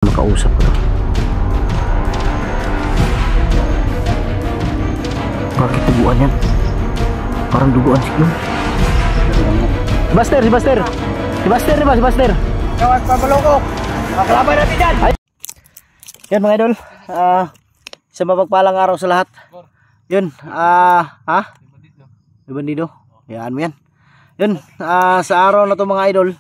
Makausap ko to. Bakit duguan yan? Parang duguan si Kyung. Si Buster, si Buster. Si Buster, di ba? Si Buster. Kawas pamaloko. Makalaban natin dyan. Yan mga idol. Sa mapagpalang araw sa lahat. Yun. May bandido. Yan mo yan. Yun. Sa araw na to mga idol.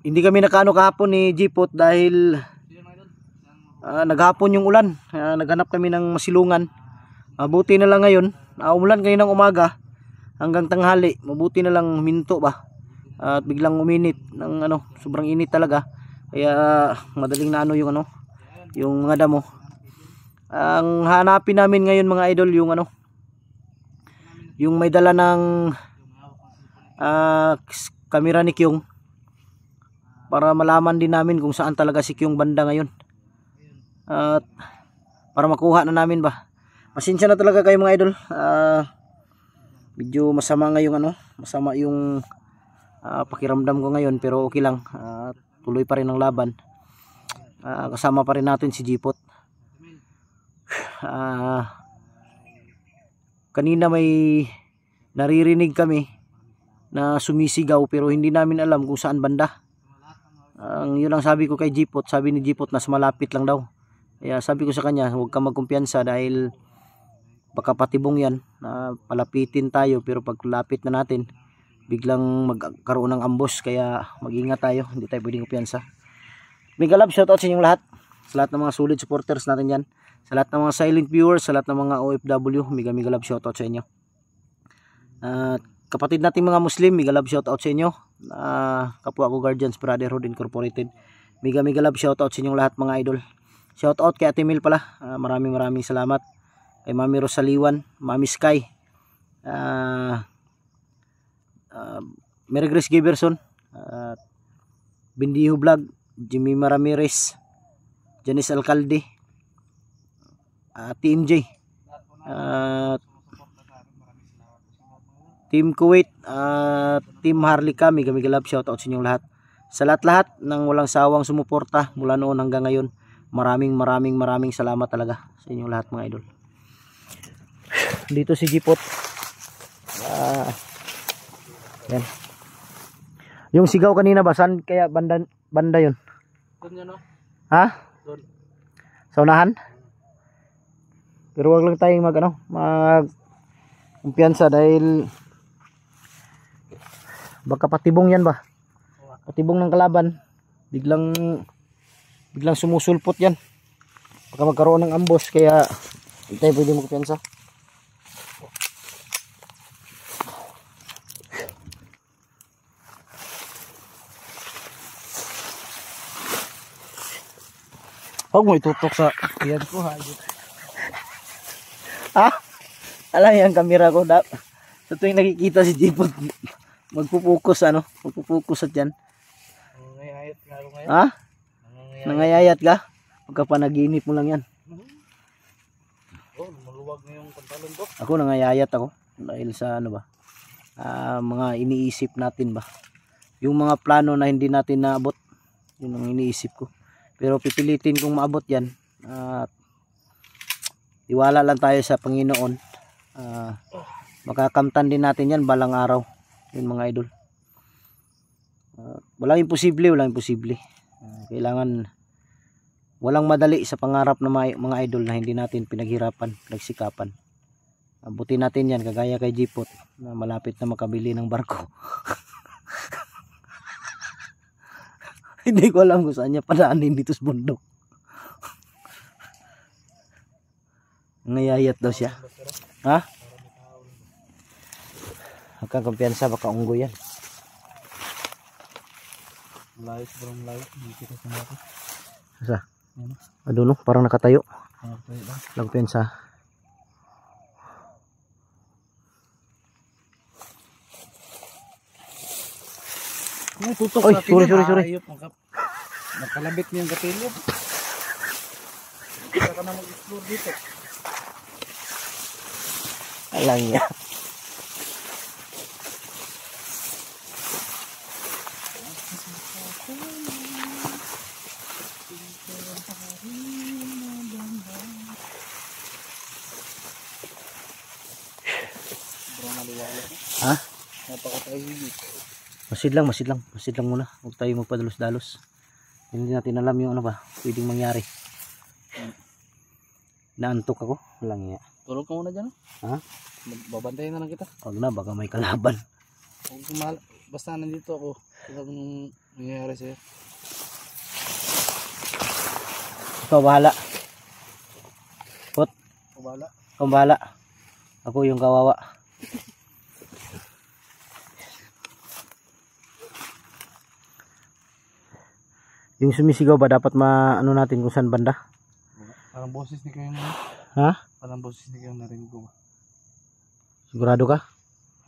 Hindi kami nakaano kahapon ni Jipot dahil naghapon yung ulan. Naghanap kami ng masilungan. Mabuti na lang ngayon. Umulan kaninang umaga hanggang tanghali. Mabuti na lang minto ba. At biglang uminit ng sobrang init talaga. Kaya madaling na yung mga damo. Ang hanapin namin ngayon mga idol yung may dala ng kamera ni Kyung. Para malaman din namin kung saan talaga si Kyung banda ngayon. At para makuha na namin ba. Pasensya na talaga kayo mga idol. Medyo masama ngayong masama yung pakiramdam ko ngayon, pero okay lang. Tuloy pa rin ang laban. Kasama pa rin natin si Jipot. Kanina may naririnig kami na sumisigaw pero hindi namin alam kung saan banda. Yun ang sabi ko kay Jipot. Sabi ni Jipot nas malapit lang daw. Kaya sabi ko sa kanya, huwag ka magkumpiyansa dahil baka patibong yan. Palapitin tayo pero pag lapit na natin biglang magkaroon ng ambush. Kaya mag-ingat tayo, hindi tayo pwedeng kumpiyansa. Mega love shoutout sa inyong lahat. Sa lahat ng mga solid supporters natin yan. Sa lahat ng mga silent viewers, sa lahat ng mga OFW, mega love shoutout sa inyo. Kapatid nating mga Muslim, mega love shoutout sa inyo. Kapwa ko Guardians Brotherhood Incorporated, mega love shoutout sa inyong lahat mga idol. Shoutout kay Ate Mil pala, maraming salamat. Kay Mami Rosaliwan, Mami Sky, Mary Grace Giverson, Bindiho Vlog, Jimmy Ramirez, Janice Alcalde, TMJ, Team Kuwait, Team Harlika, mega love shoutout sa inyong lahat. Sa lahat ng walang sawang sumuporta mula noon hanggang ngayon, maraming salamat talaga sa inyong lahat mga idol. Dito si Jipot. Yan. Yung sigaw kanina ba, saan kaya banda yun? Doon yan o. Ha? Doon. Sa unahan? Pero wag lang tayong mag kumpiyansa dahil baka patibong yan ba? Patibong ng kalaban. Biglang sumusulpot yan. Baka magkaroon ng ambush kaya hindi tayo pwede magkumpiyansa. Huwag mo itutok sa yan ko ha. Alam yan kamera ko. Sa tuwing nakikita si Jipot, magpupokus at yan. Nangayayat nga ako ngayon. Ha? Nangayayat ka? Pagka panaginip mo lang yan. Maluwag na yung pantalon ko. Ako nangayayat ako. Dahil sa mga iniisip natin ba. Yung mga plano na hindi natin naabot. Yun ang iniisip ko. Pero pipilitin kong maabot yan. Tiwala lang tayo sa Panginoon. Makakamtan din natin yan balang araw. Yun mga idol. Walang imposible. Kailangan walang madali sa pangarap ng mga idol na hindi natin pinaghirapan, pinagsikapan. Abutin natin yan kagaya kay Jipot na malapit na makabili ng barko. Hindi ko alam kung saan niya padaanin dito sa bundok. Ngayayat daw siya. Ha? Huwag kumpiyansa, baka unggoy yan. Layo, sobrang layo. Hindi kita sumako. Sa? Aduno, parang nakatayo. Nakatayo lang. Lang kumpiyansa. Tutok Oy, natin sorry. Ayop, nakalabit niya yung gatilyo. Hindi ka na mag-explore dito. Alang niya. Sobrang maliwala. Ha? Napakatahimik. Masid lang muna. Huwag tayo magpadalos-dalos. Hindi natin alam yung ano ba, pwedeng mangyari. Naantok ako. Walang iya. Tulog ka muna dyan. Ha? Babantayin na lang kita. Huwag na, baka may kalaban. Basta nandito ako. Kung nangyayari sa'yo. Ikaw bahala. Pot, Kubala. ikaw bahala. Ako yung kawawa. Yung sumisigaw ba dapat maano natin kung saan banda? Parang boses ni kayo na. Ha? Parang boses ni kayo narinig ko. Sigurado ka?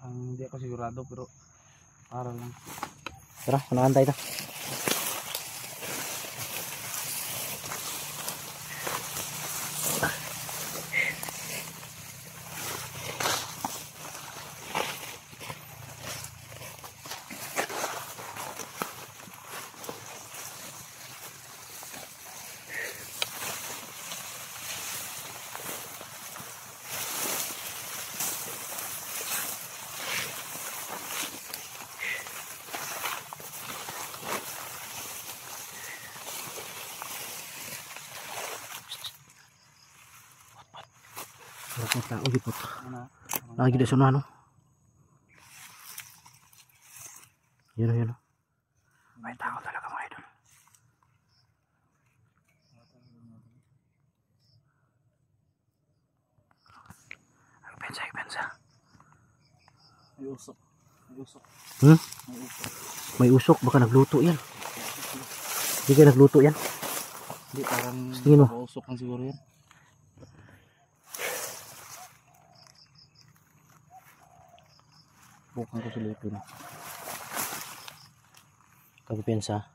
Hindi ako sigurado pero para lang. Tara, unahan tayo. May tao gipot. Lagi di sana no. Yun. May tao talaga mga idol. Pensa. May usok. Hmm? May usok, baka nagluto yan. Hindi kayo nagluto yan. Hindi, parang Sino? usok lang siguro yan. Bukan ko silipin. Kapipensa.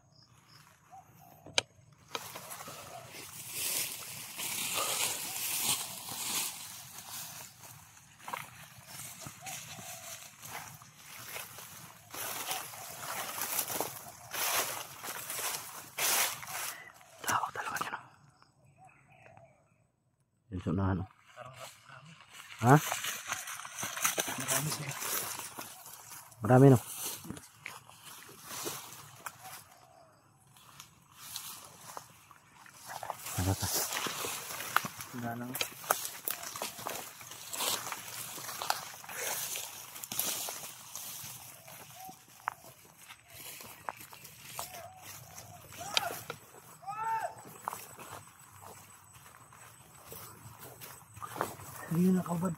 Tao talaga yan. Yan sa unahan. Ha? Marami sila. Marami no. Ano ka? Wala lang. Ayun na kaubad.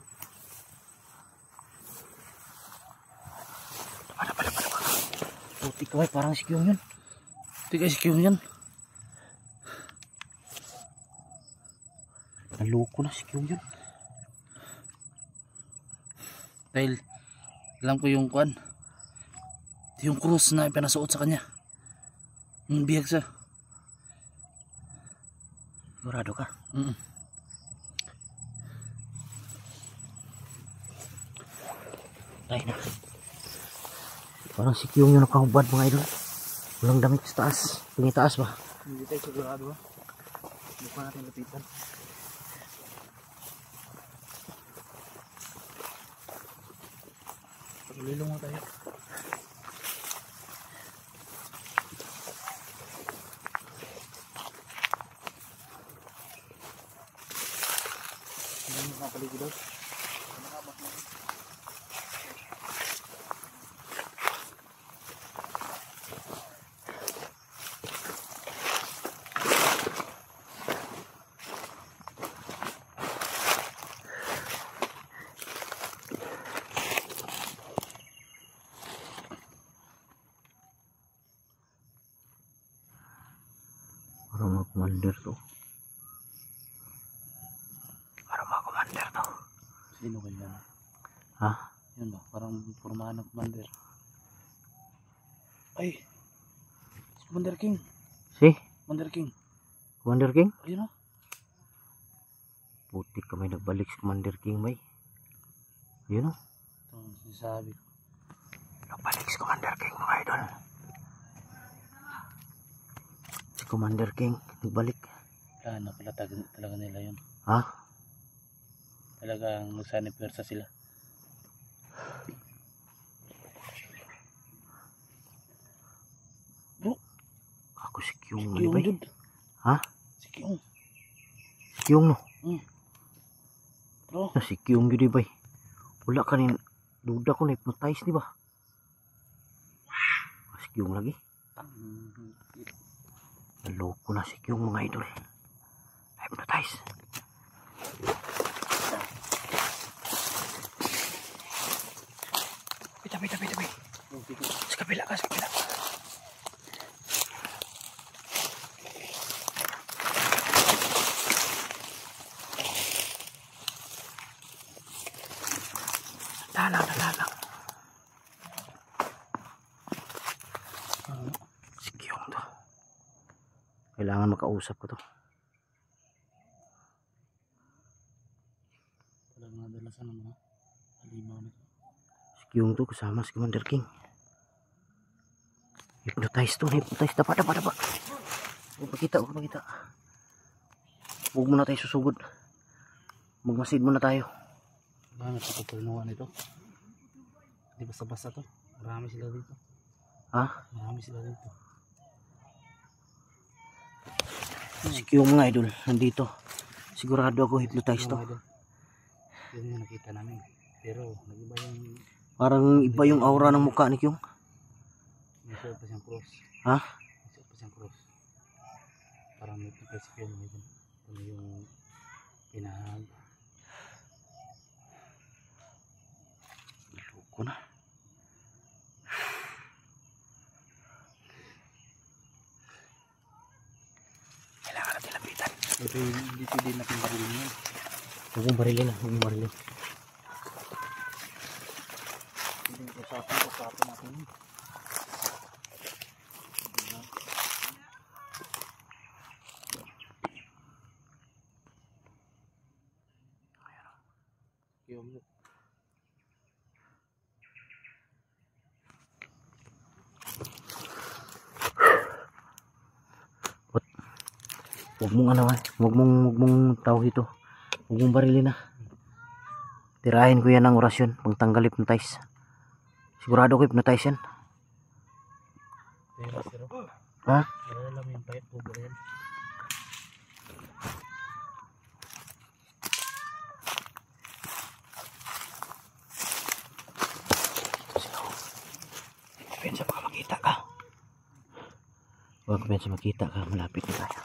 Puti ko ay parang si Kyung yun. Tiga si Kyung yan. Naloko na si Kyung yun. Dahil alam ko yung kwan. Yung cross na ipinasuot sa kanya. Yung biyag siya. Sigurado ka? Ay na. Parang si Kyung yung nakahubad mga idol. Walang damit sa taas. Tingin taas ba? Hindi tayo sigurado ha. Hindi pa natin lapitan. Pagulilo mo tayo. Hindi mo nakapaligid daw. Parang mga commander to. Parang mga commander to. Sino kaya? Ha? Yun ba? Parang formahan ng commander. Ay! Commander King! Si? Commander King! Commander King? Ayun o. Putik ka may nagbalik si Commander King may. Yun o. Ito ang sinasabi ko. Nagbalik si Commander King mga idol. Commander King, nagbalik. Plano pala talaga nila yun. Ha? Talagang nagsanib pwersa sila. Bro, Ako si Kyung, Kyung bay. dun. Ha? Si Kyung. Si Kyung no? Bro, Si Kyung yun bay. Wala ka rin, duda ko na-hypnotize di ba? Si Kyung lagi. Naloko na si Kyung mga idol. Hypnotize. Pita. Sa kapila ka, sa kapila. Dalang. Si Kyung to. Kailangan makausap ko to. talagang nadalasan ng mga halimaw nito. Si Kyung to kasama si Commander King. Hypnotize to, hypnotize. Dapat. Huwag makita. Huwag muna tayo susugod. Magmasid muna tayo. Bangat sa kapulungan nito. Hindi basta-basta to. Marami sila dito. Ha? Marami sila dito. Si Kyung mga idol, nandito. Sigurado ako hypnotize to. Yun yung nakita namin. Pero nag-iba yung Parang iba yung aura ng mukha ni Kyung. may suot pa siyang cross. Ha? May suot pa siyang cross. Parang may pipres yun. Ano yung pinahag. Loko na. Kailangan natin lapitan. Ito yung dito din natin barilin yun. Huwag mong barilin. Hindi yung usapan natin yun. Yung Huwag mong tawag ito. Huwag mong barilin na. Tirahin ko yan ng orasyon. Pangtanggal hypnotize. Sigurado ko hypnotize yan. pero Ha? pero alam yung pahit po ba yan? Pensa baka makita ka. Huwag pensa makita ka. Malapit na tayo.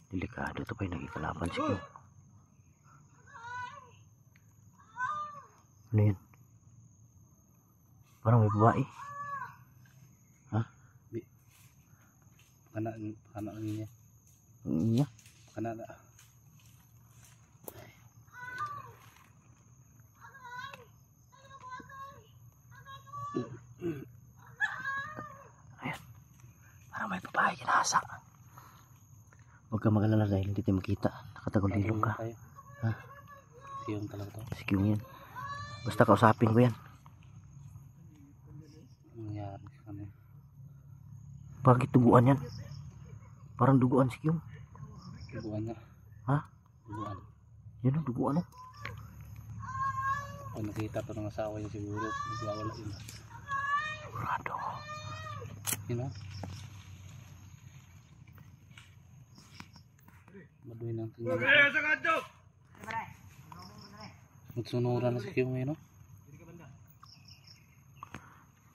Delikado ito pa yung nagkikalaban si Kyung. Ano yun? Parang may babae. Ha? Kana niya. Iya. Kana na. Ayan. Parang may babae kinasa. Huwag ka magalala dahil hindi tayo makita. Nakatagulilong ka. Ha? Si yung talaga to. Si Kyung yan. Basta kausapin ko yan. Nangyari sa kanya. Bakit duguan yan? Parang duguan si Kyung. Duguan niya. Ha? Duguan. Yun ang duguan oh. Kung nakita to ng asawa niya siguro, nagwawala yun. Sigurado. You know? Maduin ang tingin. Magsunuran na si Kyung no?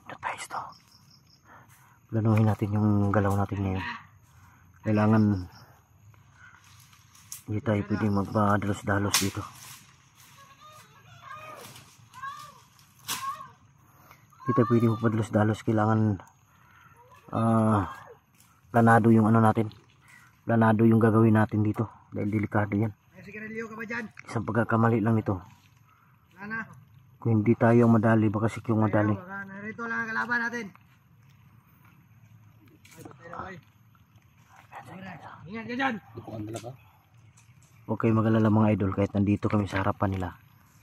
Hypnotize to. Planuhin natin yung galaw natin ngayon. Kailangan hindi tayo pwedeng magpadalos-dalos dito. Hindi tayo pwedeng magpadalos-dalos. Kailangan planado yung ano natin. Planado yung gagawin natin dito. Dahil delikado yan. Isang pagkakamali lang ito. Kung hindi tayo madali, baka si Kyung madali. Narito lang ang kalaban natin. Ingat ka dyan. Duguan talaga. Huwag kayo mag-alala mga idol, kahit nandito kami sa harapan nila,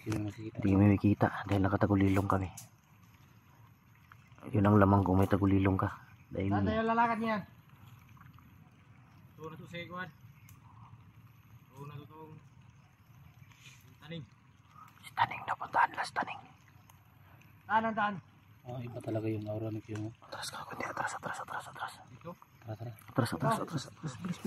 Sino makikita? hindi kami makikita dahil nakatagulilong kami. Yun ang lamang kung may tagulilong ka. Dahil Saan tayo lalakad niyan? Ito na to sa ikuan. Ito na to itong taning. taning na puntahan last taning. Saan ang daan? Oh, iba talaga yung aura ni Kuya mo. Atras ka kundi, atras. Dito? Tara, tara. Atras. Bilis.